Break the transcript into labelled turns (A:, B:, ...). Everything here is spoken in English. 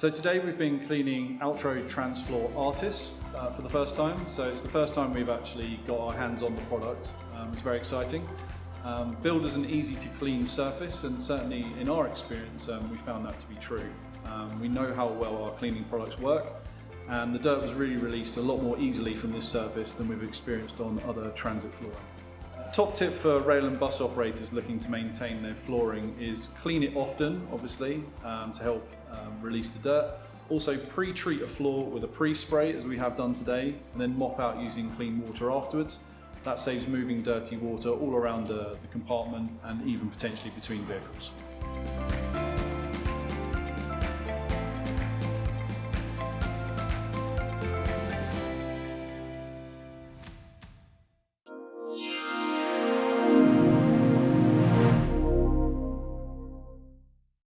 A: So today we've been cleaning Altro Transflor Artis for the first time. So it's the first time we've actually got our hands on the product. It's very exciting. Build is an easy to clean surface, and certainly in our experience we found that to be true. We know how well our cleaning products work, and the dirt was really released a lot more easily from this surface than we've experienced on other transit flooring. Top tip for rail and bus operators looking to maintain their flooring is clean it often, obviously, to help release the dirt. Also pre-treat a floor with a pre-spray, as we have done today, and then mop out using clean water afterwards. That saves moving dirty water all around the compartment and even potentially between vehicles.